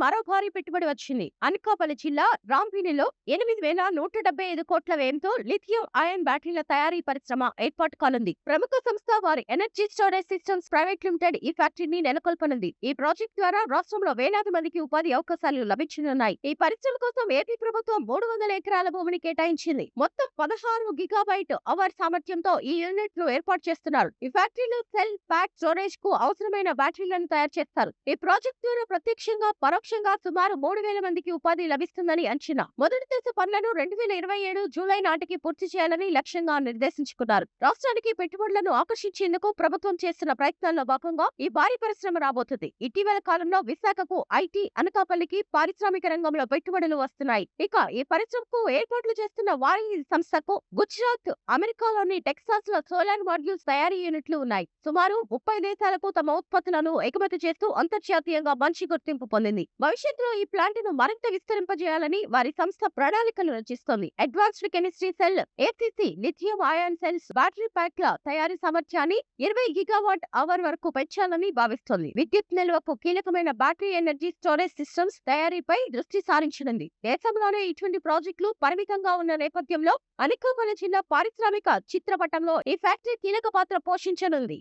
మరో భారీ పెట్టుబడి వచ్చింది. అనకాపల్లి జిల్లా రాంపినిలో 8,175 కోట్ల వ్యయంతో లిథియం అయాన్ బ్యాటరీల తయారీ పరిశ్రమ ఏర్పాటు కానుంది. ప్రముఖ సంస్థ వారి energy storage systems private limited ఈ ఫ్యాక్టరీని నెలకొల్పనుంది. ఈ ప్రాజెక్టు ద్వారా రాష్ట్రంలో వేలాది మందికి ఉపాధి అవకాశాలు లభించనున్నాయి. ఈ పరిశ్రమ కోసం ఏపీ ప్రభుత్వం 300 ఎకరాల భూమిని కేటాయించింది. మొత్తం 16 గిగాబైట్ అవర్ సామర్థ్యంతో ఈ యూనిట్ ను ఏర్పాటు చేస్తున్నారు. ఈ ఫ్యాక్టరీలో సెల్ ప్యాక్ స్టోరేజ్ కు అవసరమైన బ్యాటరీలను తయారు చేస్తారు. ఈ ప్రాజెక్టు ద్వారా ప్రత్యక్షంగా పరోక్షంగా సుమారు 3,000 మందికి ఉపాధి లభిస్తుందని అంచనా. మొదటి దశ పనులను 2027 జూలై నాటికి పూర్తి చేయాలని లక్ష్యంగా నిర్దేశించుకున్నారు. రాష్ట్రానికి పెట్టుబడులను ఆకర్షించేందుకు ప్రభుత్వం చేస్తున్న ప్రయత్నాల్లో భాగంగా ఈ భారీ పరిశ్రమ రాబోతుంది. ఇటీవల కాలంలో విశాఖకు ఐటీ, అనకాపల్లికి పారిశ్రామిక రంగంలో పెట్టుబడులు వస్తున్నాయి. ఇక ఈ పరిశ్రమకు ఏర్పాట్లు చేస్తున్న వారి సంస్థకు గుజరాత్, అమెరికాలోని టెక్సాస్ లో సోలార్ మాడ్యూల్స్ తయారీ యూనిట్లు ఉన్నాయి. సుమారు 30 దేశాలకు తమ ఉత్పత్తులను ఎగుమతి చేస్తూ అంతర్జాతీయంగా మంచి గుర్తింపు పొందింది. భవిష్యత్తులో ఈ ప్లాంట్ ను మరింత విస్తరింపజేయాలని వారి సంస్థ ప్రణాళికలు రచిస్తోంది. Advanced chemistry cell ACC lithium ion cells battery ప్యాక్ల తయారీ సామర్థ్యాన్ని 20 గిగావాట్ అవర్ వరకు పెంచాలని భావిస్తోంది. విద్యుత్ నిల్వకు కీలకమైన బ్యాటరీ ఎనర్జీ స్టోరేజ్ సిస్టమ్స్ తయారీపై దృష్టి సారించనుంది. దేశంలోనే ఇటువంటి ప్రాజెక్టులు పరిమితంగా ఉన్న నేపథ్యంలో అనకాపల్లి జిల్లా పారిశ్రామిక చిత్రపటంలో ఈ ఫ్యాక్టరీ కీలక పాత్ర పోషించనుంది.